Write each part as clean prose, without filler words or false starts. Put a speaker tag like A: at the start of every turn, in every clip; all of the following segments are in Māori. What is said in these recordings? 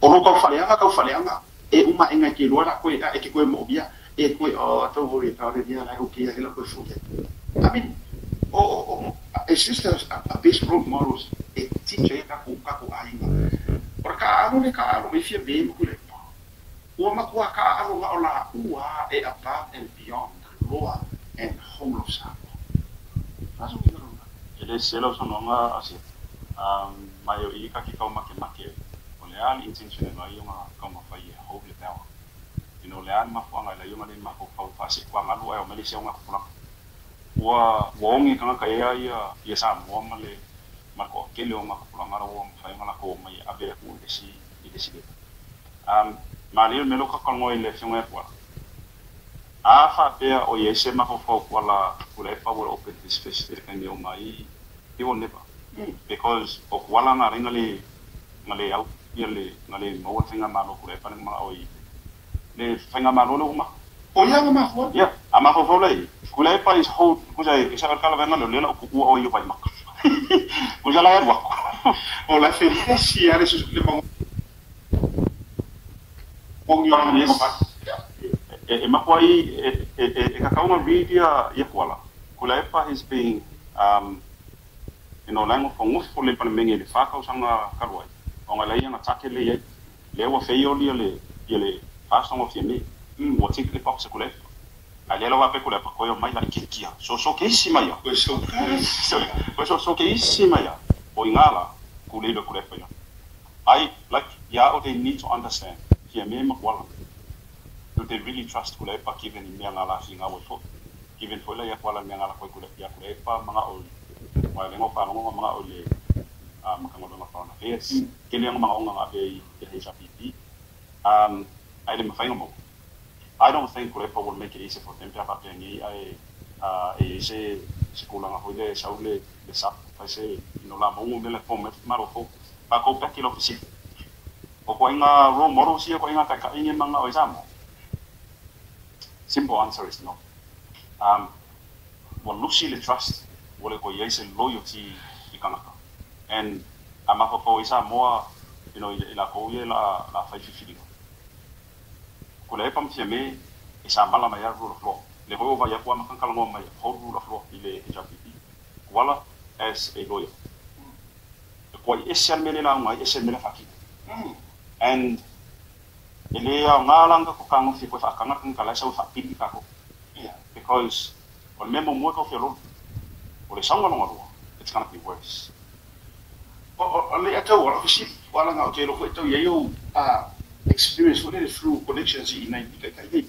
A: Oro kau faleanga e uma enga ke loa ko e ke ko mo bia e ko o to hori ta re dia la ko ke la ko fu. I mean sisters a base role models e teacher ka ko ainga. Por ka alo me fia be ko le. O ma ko ka alo ma ola ua e above and beyond Loa and whole of Samoa. Aso ki no.
B: Ele selo sono nga asi. Mai o i ka ki ka make. Leal intention no yung kama fa ye hope le power leal ma fa ngala yung alin ma ko fa si kwa ngalu ay Malaysia nga ko wa wongi kanga kaya ya sa mo male ma ko kele o ma ko ngara wo fa yung ala ko mai abe ko desi malil melo ka ko ngoi le fiong kwa a fa pe o ye se ma ko fa wala kula fa wo open this festival kan yo mai I won't never because of wala na ringali ngale au ele ngale mo thinga malo kule pa ma oi le thinga malo lo ma
A: o ya ma fo
B: ya ama fo fo le kule pa is hold kuja isa kala venga le la ku o yo pa ma kuja la wa
A: o la felici ale su le mo yo ni
B: e ma ko ai ka ka uma video ya kwala kule pa is being lango fongo fo le pa mengi le fa ka usanga karwai on la yana take le wa feio le façon of FIAME o tic le pop se kule ale la wa pe kule pa ko yo mai la kikia so ke sima ya so ke sima ya o ingala kule le kule pa ya I like o they need to understand FIAME ma kwala do they really trust kule pa given ni ngala singa wo so given for la ya kwala ngala ko kule pa mga o wa le ngo pa ngo mga o le makangolo na fauna yes kile ang mga onga abe HPP I don't think Kulepa will make it easy for them to have a penny I say sikula nga hoile saule le sap I say la mo le format maro fo pa ko pa kilo fisi o ko inga ro moro si ko inga ka inga mga o isamo simple answer is no well lucy le trust wole ko yese loyalty ikanaka and amako ko isa mo ila ko la fa fili kule pam FIAME isa mala mai rule of law le ho va ya kwa makangkala ngo mai ho rule of law ile HPP wala as a lawyer ko isian mele la ngai isian mele faki and ile ya ngalanga ko kang fi ko fa kanga kala sa fa pipi ka ko because on memo mo ko felo o le sanga no it's gonna be worse
A: le ata wala fisi wala nga ke lo ko to yo experience for the through connections in nai kai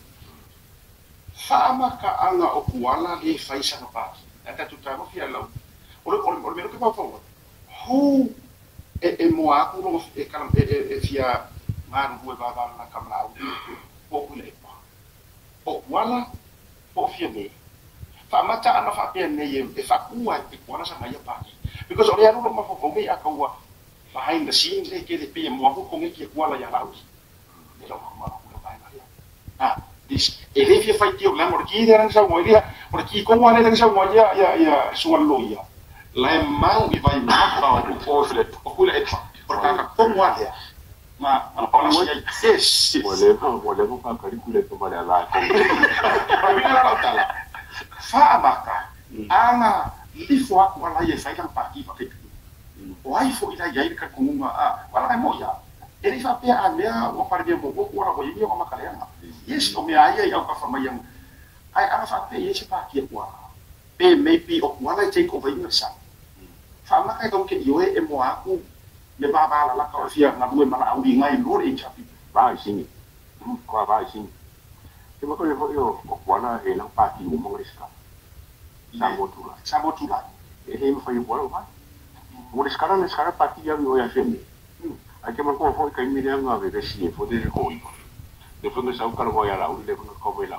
A: fama ka anga o kuala le faisa no pa ata tu ta mo fia lo o me lo ke pa fo ho e mo a ku lo e kalam e fia man hu ba ba na kamla o ku le pa o wala o FIAME fama ta ana fa pe ne ye e fa ku wa pe kuala sa mai pa because ore anu ma fo me akawa behind the scenes le ke le pe mo ko ngi ke kuala ya laus de lo ma ko ba na this ele fia fai tio la morki de ran sa mo dia porque como ane de sa mo ya suan lo ya la mau i vai ma pa o flet o kula et porque ka como ane ma pa mo yes
B: wale ka karikule to mala la
A: pa mi la tala fa amaka anga lifo aku wala ye sai kan paki pa ke o ai fo ida ya ka kunga wala ai mo ya ele fa pe ania o par de mo ko wala ko yimi o makalena yes o me ai ya ka fa mayang ai ana fa pe ye pa ki wa pe maybe o wala take over in sa fa ma kai ko ke yo e mo aku le ba la ka fia na bu ma au di ngai lo in cha pi
B: ba sini ko ba sini ke mo ko yo o wala e lang paki mo ngriska
A: Sabotura.
B: Ele me foi embora, vai. O sekarang pati ya yo FIAME. Ake man ko foi kai mire nga ve si fo de ko. De fo sa ka ro ya la u de fo ko ve la.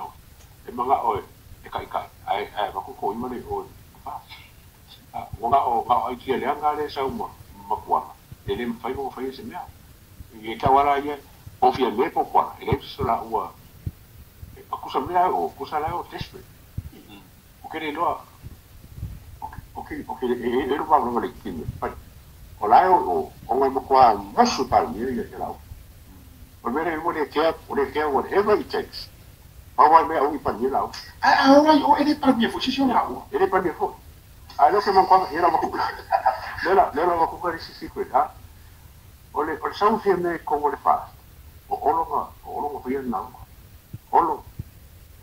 B: E manga o e kai ai ba ko ima le o. Nga o ai ki le nga le sa uma makwa. Ele me foi se mea. E ka wala ye o FIAME po kwa. Ele se la ua. Aku sa mea o ku sa la o desperate. Okay, ele vai no lequinho. Olha, o ngai mo kwa masu pa ni ya la.
C: But when they care, whatever it takes. How may only pan you now?
A: Any pan you for sure now.
C: Any pan you for. I don't remember here of a Then is secret, huh? Only or some FIAME come fast. All of here now. All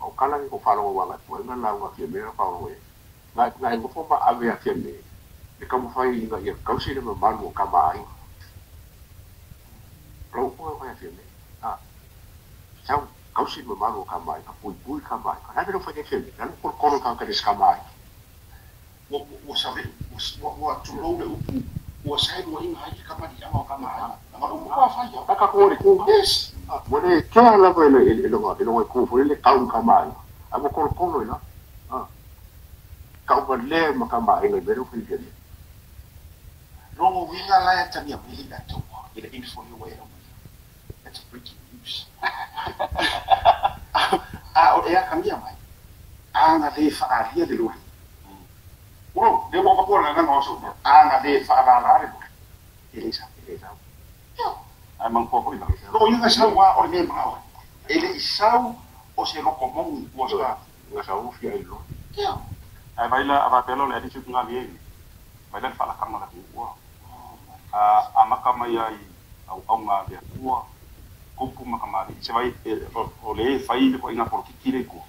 C: of Kalang go follow one when now FIAME follow away. Like before my avia FIAME. They come find that your cousin of a man will come by. Roll for FIAME. Sao cousin of a man will come by, a full come by. I don't forget him. Then for Coral Conquerors come by.
A: What to roll the was I going high company? Yes.
C: When they tell a level in a cool for the town come by. I'm a call enough. Count but lame come by in a very good.
A: No, we are like to be a really that to in the info way. That's breaking news. Come here, mate. I'm a day for a here. Well, they walk upon and also. I'm a day for a it is out.
B: I'm on Poppy.
A: No, you guys know what or name out. It is so or say locomotive was that.
C: Was a fear.
A: Yeah.
B: I baila abatelo le attitude nga bien. Baila fala kama la kuwa. Amaka mai au nga dia kuwa. Kupu makamari. Se vai ole fai ko inga por kikire ko.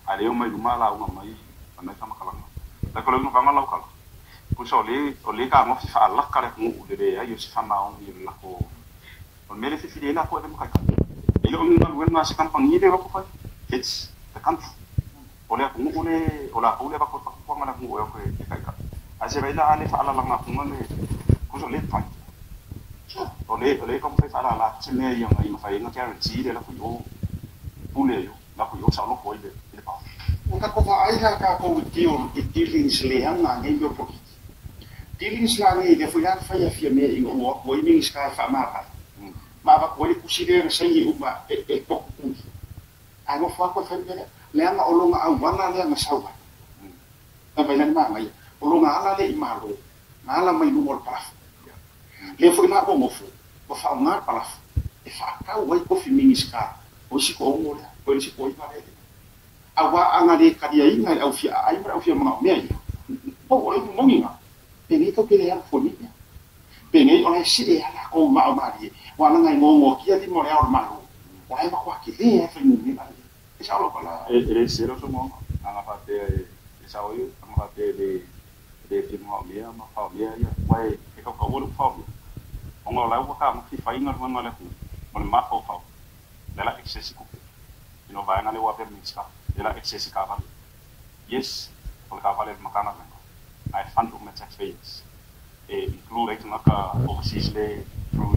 B: Ale o mai lumala o mai mai sama kalanga. La ko no kama la kala. Puso ole ka mo fi fa la kala ko de ai si fama on ni la ko. On mele fi fidela ko de maka. Ele o nga wen se kampang ni de ko fa. It's the country. Oleh aku ngule ba ko ko ngana ko ko e kai ka ase ba ila ale fa ala la nga ngone ko so le fa ole ko fa ala la tsene yo ngai ma fa nga guarantee de la ko yo pule yo la ko yo sa no ko ile pa
A: Nka ko fa ai ka ko dealings le hanga ngai yo po dealings la ngai de fu ya fa ya FIAME i o ko i ning ska fa ma ba ko le kusire sai uma e ko ku ai mo fa ko fa Leanga olonga au wana leanga sawa. Tabai ma mai. Olonga ala le imalo. Ala mai lumor paraf. Le foi na o mofu. Ba fa ngar paraf. E fa ka wai ko fi miniska. O si ko ngora. O si ko ipa le. Awa anga de kadia inga au fi ai mara au fi ma me. O o monginga. Peni to pele ya foni. Peni o si e ala ko ma mari. Wana ngai ngo kia di mo le au ma. Wai ma kwa ki le fa ni ni. Sao pala
B: zero semua anga pate sao yo anga pate de tim ho mia ma fa mia ya wai e ko ko lu fa ongo la wa ka ki fa inga man la ku mon ma fa fa la excess ku no va ngale wa per mixka la excess ka va yes por ka vale makana I found to my experience include naka overseas le through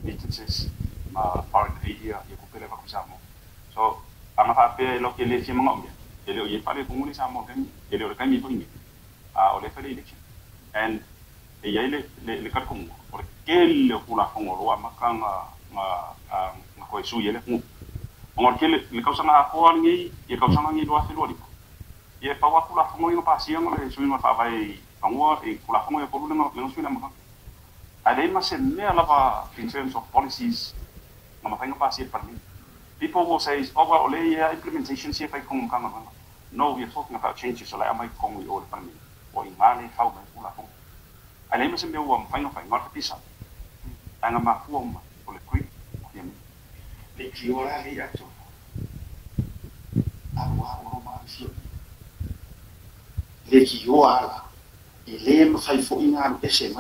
B: remittances ma foreign area ya ku pele va ku samo so anga fa pe lo ke le chi mangom ele o ye pale ko nguli sa mo kan ele o kan mi ko ni o le fele election and e ye le ka ko o ke le ku la ko lo ma ka nga ko su ye le ku ngor ke le ka sa na ko ngi ye ka sa ngi do afi lo di ye pa wa ku la ko ngi pa si ngo le su no fa vai pango e ku la ko ngi ko lu no su na ma ade ma se me ala va in terms of policies ma fa nga pa si par People will say, oh, well, implementation, see if I come. No, we're talking about changes, so I might come with all the family. Or in Mali, how my full of home. I name is a mill one, final fine, not a piece of. And I'm a form for the quick.
A: The Tuala, the actual. The Tuala, Elaine Faifo in our SM,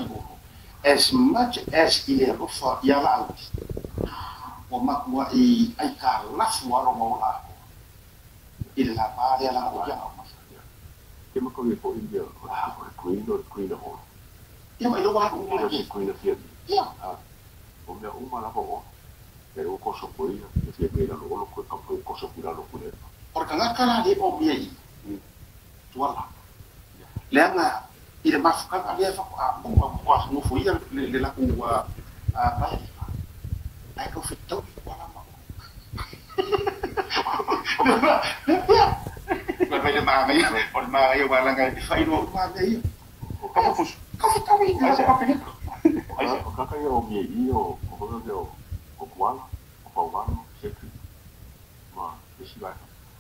A: as much as Elaine for Yala out. O makua I ka lafu aro maula I la pare la o ya
C: Ke mako ni ko India o queen o
A: Ia mai lo wa o
C: queen of FIAME
A: Ia
C: o me uma la ko pero ko so ko ia FIAME la lo ko ko so pura lo pura
A: Por ka kala de o me I Tuala Lenga I le mafuka ale fa ko mo ko no fu ia le la ku pa I go for don't Vai le mame, o mare wala nga fai no mame.
B: Como fus?
A: Como tá aí?
C: O kaka o me I o ko o Tuala o Pauano, sempre. Mas, esse vai.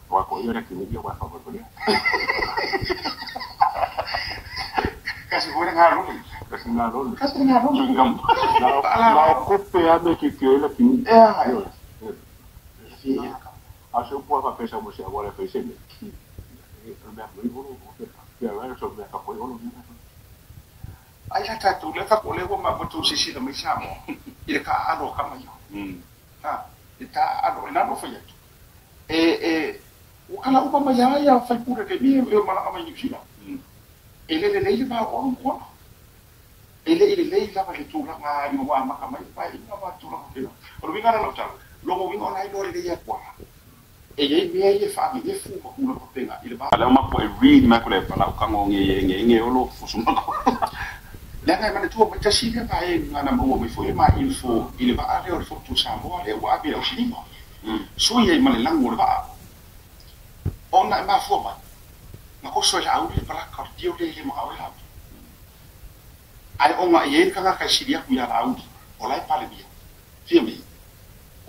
C: O acolher aqui no dia vai fazer por ele.
A: Kasi ko ngarong.
C: Kasi ngarong.
A: Yung
C: Não, copiado que ele aqui. Acho que pode pensar você agora fez ele. Eu me abriu, eu sou me apoio,
A: ai la tatu le fa ko le ko ma botu sisi le mai sa mo ile ka alo ka mai ha ita alo ina no fa ya o kala o ma ya fa pure ke mi e ma la mai ni sila ele le ba o ko ele la ba le tu la ma yo wa ma ka mai pa ina ba tu la ke o vinga na ta lo mo vinga na ino le ya kwa e ye mi ye fa mi ye fu ma ku ko penga ile ba
B: ala ma ko read ma ko le pala ka nge olo fusu ma
A: Langa mana tua macam sih kan ay ngana mau info info ile ba ale or foto samo ale wa bi o sini so ye mana lang mo ba ona ma fo ba na ko so ya uli para cardio le ma ora ai onga ye kan ka siria ku ya laud ola pale bi FIAME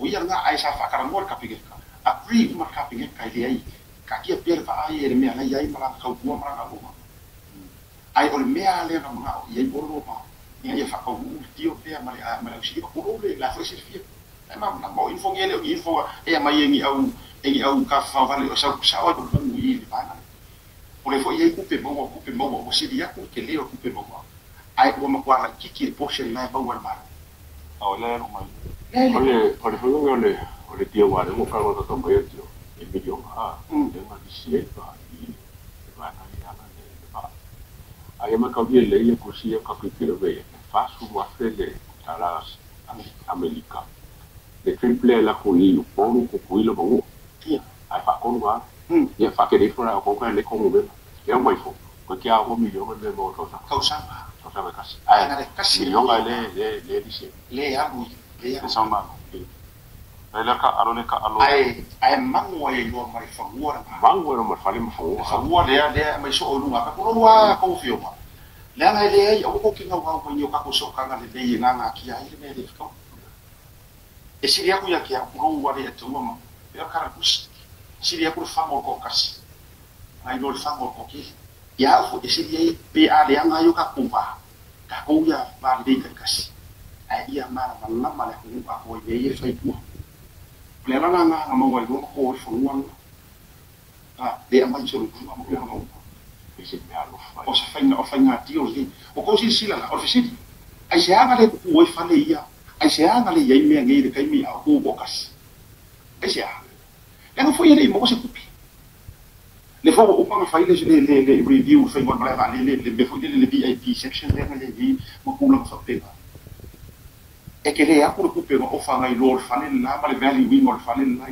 A: o ya nga ai sa fa kara mo ka pigel ka apri ma ka pigel ka ile ai ka kia per ba ai me ala ai mala ka ku ma ka ai o mea le na mga ye bolo pa ye fa ko tio pe ma si ko le la fa si fia ai ma na mo info ngele info e ma ye ngi au ka fa vale o sa o ko ngi le pa na o le fo ye ku pe mo si dia ku ke le ku pe mo ai o ma kwa la kiki po se na ba wa ma
B: o le no ma
C: ole fo ole tio wa mo ka ro to mo ye tio e mi yo de ma di si pa aí uma cabia leia por si a capítulo veia faço uma fele talas americana de triple la coelho pão com coelho bom aí fa com lá e fa que ele fora com ele com o mesmo é um bairro porque há milhão de motos
A: causa
C: casi
A: ai na kasi
C: milhão le dice
A: le alu
B: le sama le ka alo
A: ai mango e lo mai fa
C: mango no fale mo
A: fa le mai so lu ka ko wa ko fio ma le ana le ai o ko ki nga wa ko ka ko so ka nga le nga ki ai le me le ko e siria ku ya ki a ko wa le to ma e ka ku siria ku fa mo ko kasi ai lo fa mo ko ki ya fo e siria pe a le nga yo ka ku ba ka ko ya ba le ka kasi ai ia ma ma le ku ka ko e ye fa ku le la nga mo wa ko fo ngwan le mai so ku ma ko o se fainga tio li o ko si sila o se ai se anga le ku o fa le ia ai se anga le ia me ngai de kai mi a ku o kas ai se anga foi ele mo se kupi le fo o pa fa ile le review foi mo la le be foi le VIP section le vi mo ku la fa pe e che le a ku ku pe o fa ngai lo fa le na ma le value wi mo fa le na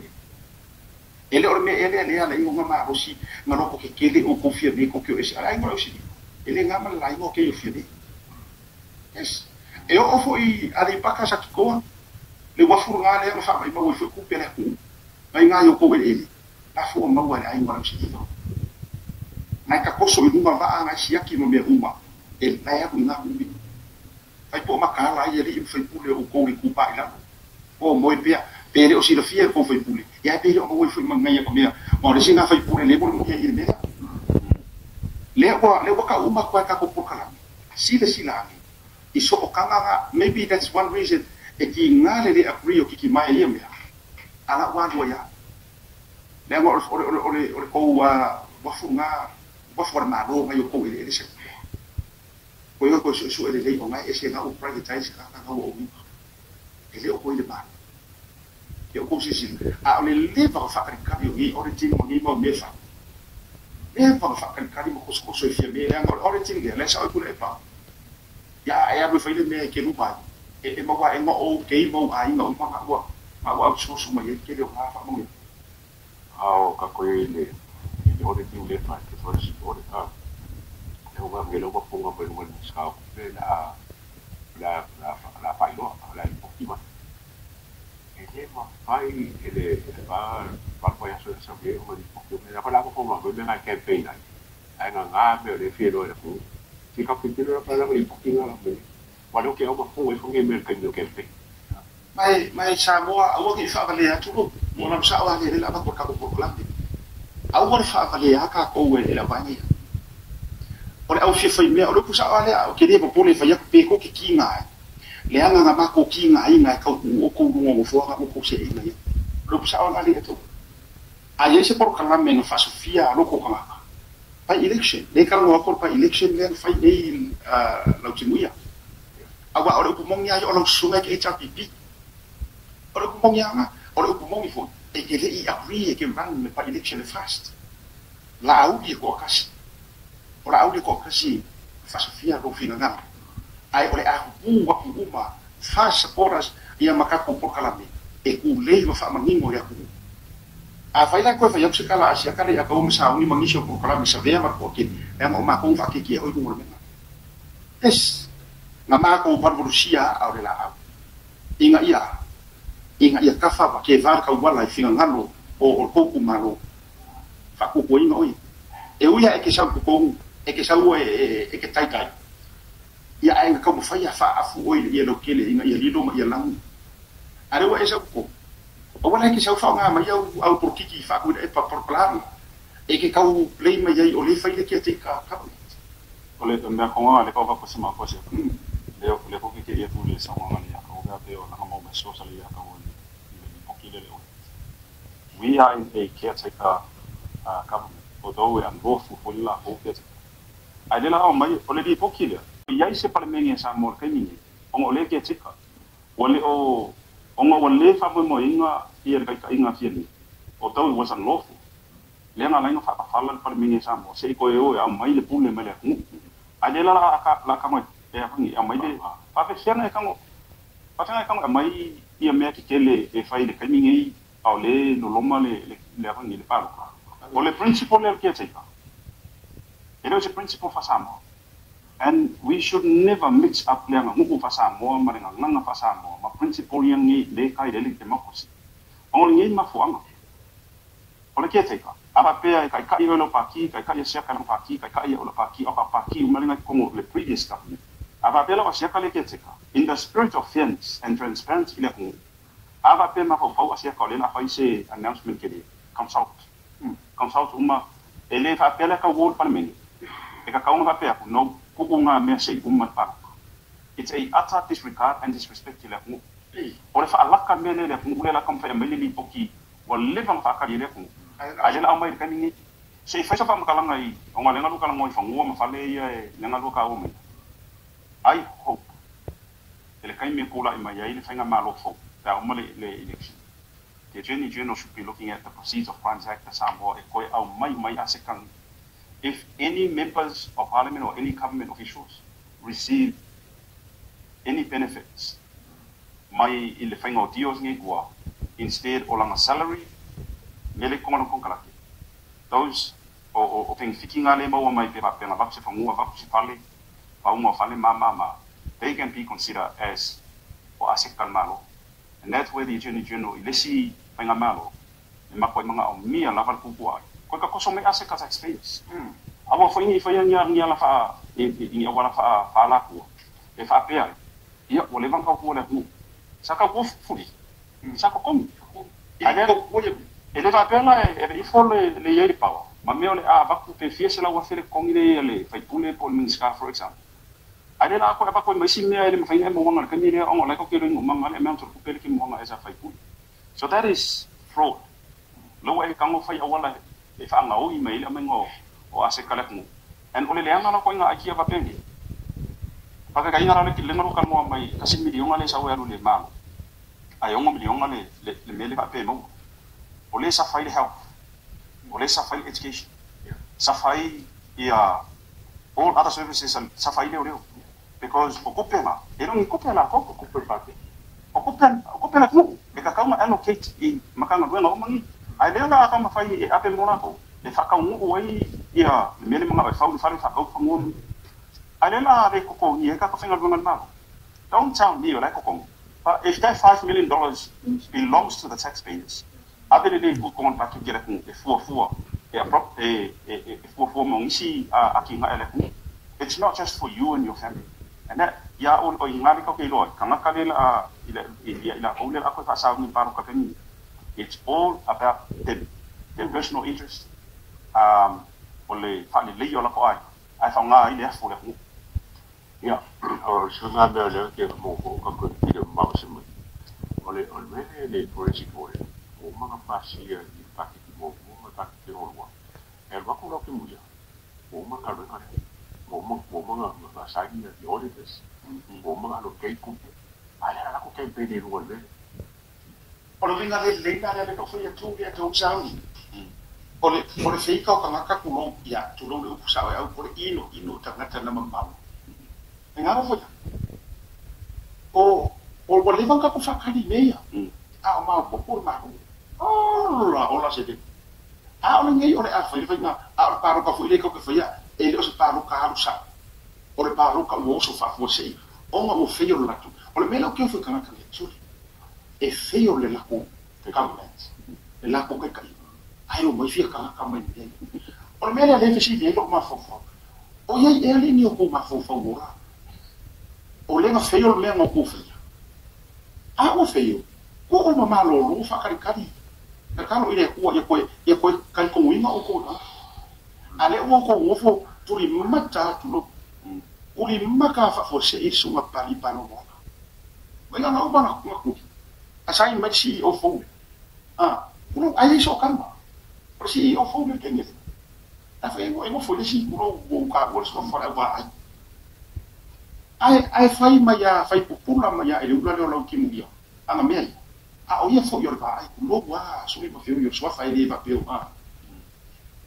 A: ele orme ele ala ingo ma rosi ngano ko kele o ko FIAME ko ke ese ai ngoro si ele ngama la ingo ke FIAME yes e o foi ali paka sa ko le wa furga le fa mai mo fu ku pele ku mai nga yo ko ele la fu mo wa ai ngoro si no na ka ko so ndunga va nga si aki mo me uma el na ya ku nga ku bi ai po ma ka la ele im foi pu le o ko ku pa ila o mo pia pele o si lo fia ko foi pu ya pele o mo foi mangaya ko mea mo le singa foi pure le mo ke ile le ko ka uma ko ka ko pukala sila iso o kanga maybe that's one reason e ki ngale le agree o ki mai le mea ala wa do ya le mo o ko wa funga ma do ngai ko ile se ko yo ko su ele le o ngai ese na o privatize ka o ele o ko ile ba eu consigo a le leva fa kan yo origin mo me fa e pa fa kan mo ko so FIAME e origin ge le sa ko le pa ya e a fa ile me ke lu pa e mo wa ngo o ke mo ai ngo ma wa so so ma ye ke le ha fa mo
C: ao ka ko ile origin le fa ke so si ore ka e wa me lo ko ngo pe mo sa ko la fa ilo la importante ma fai ele va poi adesso sapere come di poco la parola come quello nel campaign ai non ha me le fiero da fu si capito la parola di poco la me quando che ho ma fu e fu che me il campaign
A: mai Samoa au ki fa vale atu mo na sa wa le la ba ko ka ko la au wa fa vale aka ko we la ba ni o le au se fa me o le pusa ale o ke le po le fa ya pe ko ki kinga le anga nga ma ko kinga inga ka o ko ngo fo ga ko se inga le pusa ale atu a ye se por kala me no fa sofia lo ko kala pa election le ka ngo ko pa election le fa nei la timuia awa o le upumong ya o lo sunga ke HRPP o le upumong ya nga o le upumong ifo e ke le I agree ke run le pa election fast la au di ko kasi o la au di ko kasi fa sofia lo fina nga ai o le a ku wa ku uma fast horas ia makako por kalame e ku le lo fa maningo ya ku a vai la ko fa yok se kala asia kala ya ko msa uni mangisho por kalame sa vea ma ko ke e mo ma ko fa ke ki o ku mo es na ma ko par Rusia au le la au inga ia kafa ba ke var ka wala finga ngalo o ko ku malo fa ku ko inga oi e uia e ke sa ko e ke sa o e ke tai ia ai ka mo fa ia fa afu oi ia lo kele inga ia lido ma ia lang are wa esa ko o wala ke sa fa nga ma ia au por kiki fa ku e pa por plan e ke ka u play ma ia o le fa ile ke te ka
B: o le me ko le ko va ko se ma ko se leo ko ke ia tu le sa ngani ya ko ga pe o na mo me so sa ya ka o ni ko le we are in a caretaker government although we are unlawful for la ko ke ai le la o mai o le di pokile ia se parlamento sa mo ke ni o le ke tika o le o le fa mo inga ia ka inga fieni although it was unlawful le nga lain fa fala le parlamento sa mo se ko e o mai le pule me le ai le la ka mo e hangi a mai le pa fe sena e kango pa tanga kango mai ia me ki tele e fai le kamingi au le no loma le hangi le palo o le principle le ke tsika it is a principle fa samo and we should never mix up le nga fa samo ma nga fa samo ma principle yang ni le kai le democracy o le ngi ma fuanga o le ke tsika aba pe kai kai lo paki kai kai sia kana paki kai kai lo paki o paki ma le como le previous government ava pela o sia kale ke tsika in the spirit of fairness and transparency le ku ava pe ma fo sia kale na fa ise announcement ke de consult uma ele fa pela ka world parliament e ka kaunga fa pe no ku nga me se pa it's a utter disregard and disrespect le ku o le fa alaka me le ku le la kam fa me li poki o le van fa ka le ku ajena au mai ka ni se fa fa ma kala ngai o nga le ngalu kala ngoi fa ngua ma fa le ia e ngalu ka o me I hope ele kai me kula ima ya ile fanga malo fo da o le election the attorney general should be looking at the Proceeds of Crimes Act the sambo e koi au mai asekan if any members of parliament or any government officials receive any benefits mai ile fanga o dios ngi gua instead o langa salary mele kono kala those o thing fikinga le mo mai pe pa na va se fangua va se pale they can be considered as or asekal malo, and that's where the Attorney General ilesi penga malo, e mako mga omia laval kukuai. Ko ka koso may asekal taxpayers. Awa fa yang la fa ini awala fa la ku. E fa pe ai. Ia o le van ka ku le ku. Saka ku fuli. Saka kom. Ele ele va pe la e fo le yeri power. Ma me ole a va ku pe fiese la wa fele kongile le fa pule pol minska for example. Ada la ko apa ko mai simme ele mai mo wanga kan ni o la ko ke ro manga le me antor ku pele ki mo wanga esa fai pule. So that is fraud. Lo e kango fai awala e fa nga o email amengo o ase kala ku. En ole le anga la ko nga akia va pele. Pa ka ina le ki le ngaro kan mo mai kasi milion ale sa wa le ma. Ai o milion ale le mele va pe mo. Ole sa fai le health. Ole sa fai education. Sa fai ia all other services sa fai le because okupela ero ngikupela ko okupela okupela ku e ka kaunga allocate I makanga duenga o mangi ai le la ka mafai e ape mona ko e fa ka ngu wai ia mele manga fa fa fa ko ngu ai le la re ko ko ye ka fa ngal ma don't tell me like ko but if that $5 million belongs to the taxpayers ape le ku ko pa ki gera ku e fu e fu mo ngisi a ki nga ele it's not just for you and your family. And that ya o ngari ka ke lo kanga ka le la ila o le ako fa sa ni paro ka peni. It's all about the personal interest. Ole fa le yo la ko ai fa nga ile fo le ho.
C: Ya, o so na be le ke mo ko ka ko ti de ma se mo. Ole me le politico o ma pa si di fatti mo ta ke o wa. E va ko lo ke mu ya. O ma ka ro ka. O ma na sa ni di auditors. O ma lo ke ku. Ale la ko ke pe de ro le.
A: Ole vinga le ko foi tu ya tu sauni. Ole fei ka ngaka ku mo ya tu lo le sa ya ko ino tangata na mamma. Engano foi. O le vanka ko fakali meia. Ma ko por ma. Ola se te. Ole ngai ole a foi na paro ka foi le ko ke foi ya. Ele o se paro ka lu sa. Ole paro ka wo so fa fo sei. Onga mo feio la tu. Ole me lo que foi kana ka le chuli. E feio le la ko ka le la ko ka ai o mo fia ka mai ni. Ole me le fesi le lo ma fo. O ye ele ni o ko ma fo ora. O lenga feio le ngo ko feio. O feio. Ko o ma lo fa kari. Na kalo ile ko ye ko kan ko winga o ko na. Ale o ko o fo tuli mata tulo. Uli maka fa fo se isu ma pali pano mo. Wenga na o bana ko. Asai ma si o fo. Kuno ai so kan ba. O si o fo le kenge. Ta fe mo fo le si kuno o ka o so fa ba ai fai maya fai pupula maya ele ula lo ki mugia anga me o ia fo yor ba ai lo wa so me fio yor so fai le ba pe o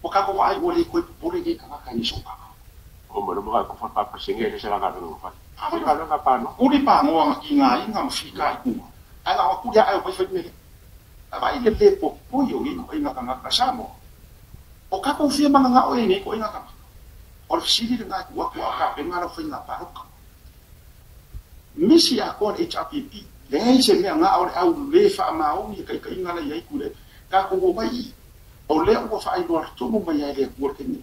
A: ka ko ai ole ko pupule ke ka ni so ka
C: o mo mo ka ko fa pa singe se la ga no fa ai ka lo ka pa no
A: o di pa ngo nga inga mfika ku ai nga ku dia ai ko fa me ba ile le po yo inga ka samo o ka ko fia manga o ni ko inga ka o si di nga ku ka pe nga lo fa inga pa misi a kon HRPP le se me nga au le fa ma o ni kai ngala yai kule ka ko mai o le o fa ai no to mo mai le ko ke ni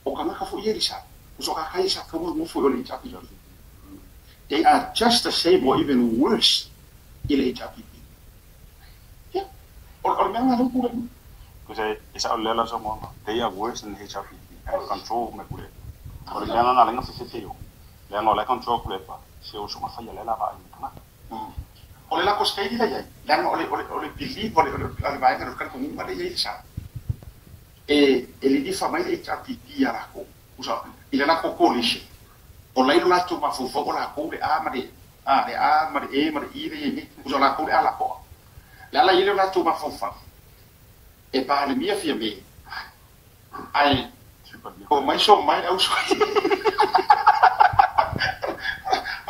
A: o ka ka fu yeri sa so ka kai sa ko mo fu le HRPP they are just the same or even worse in HRPP yeah o me nga lo kule
B: ko se esa o le la so mo they are worse than HRPP and control me kule o le nga nga le nga se se yo le nga le control kule pa se o suma fai le la va kana
A: ole la costai di lei la ole pilli ole vai che kan con ma lei sa e li di fa mai le HRPP ara ko usa ile la ko coalition o lei la tu ma fu fo la ko le a ma de e ma de i de ni usa la ko le ala ko la ile la tu ma fu fa e pa le mia FIAME ai o mai so mai au so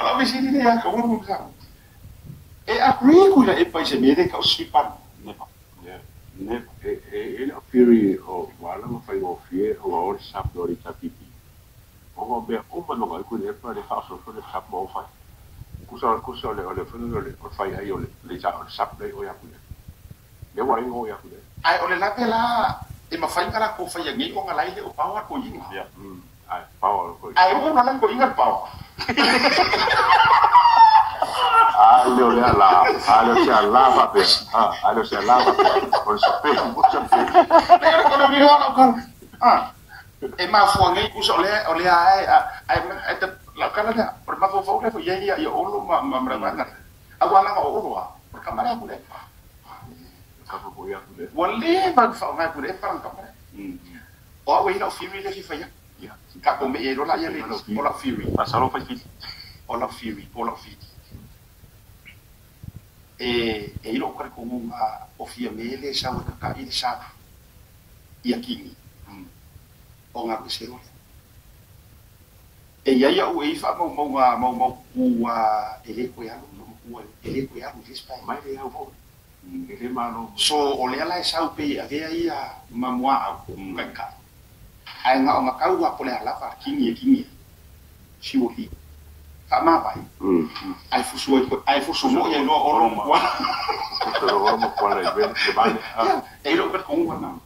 A: la vicini ne ha come un sa e agree con la e paese mede che si parla
C: ne la fury o wala ma fai o fie o o sap do ri tapipi o be o ma no ko ne pa le fa so le sap mo fa kusa le o fai ai o le sap le o ya ku le wa ngo ya ku le
A: ai o le la pela e ma fai kala ko fai ngi o ngala ile o power ko yinga
C: ya ai power ko
A: ai o na ko yinga power
C: Allo se allava per allo se allava con sapere mucho
A: pero con mi hono con e ma fu ngai ku so le ai la kana da por ma fu le fu ye ya o lo ma na agua na o lo por cámara ku le
C: ka fu ya ku le
A: wale ba fa ma ku le para cámara o we no fury le fa ya ka ko me ero la ya le o la fury
B: pasalo fa fi
A: o la fury e ilo kare ko o FIAME le sa ka i sa ia kingi o nga pesero e ia o e fa mo ku ele ko ya dispa
C: mai le ho ele malo
A: so o le ala sa pe a ge ia mamwa ko ka ai nga ka wa po le ala fa kingi si o hi ma vai ai Fusu Moi e Loa Olo
C: Lo vamos a poner,
A: e lo per con una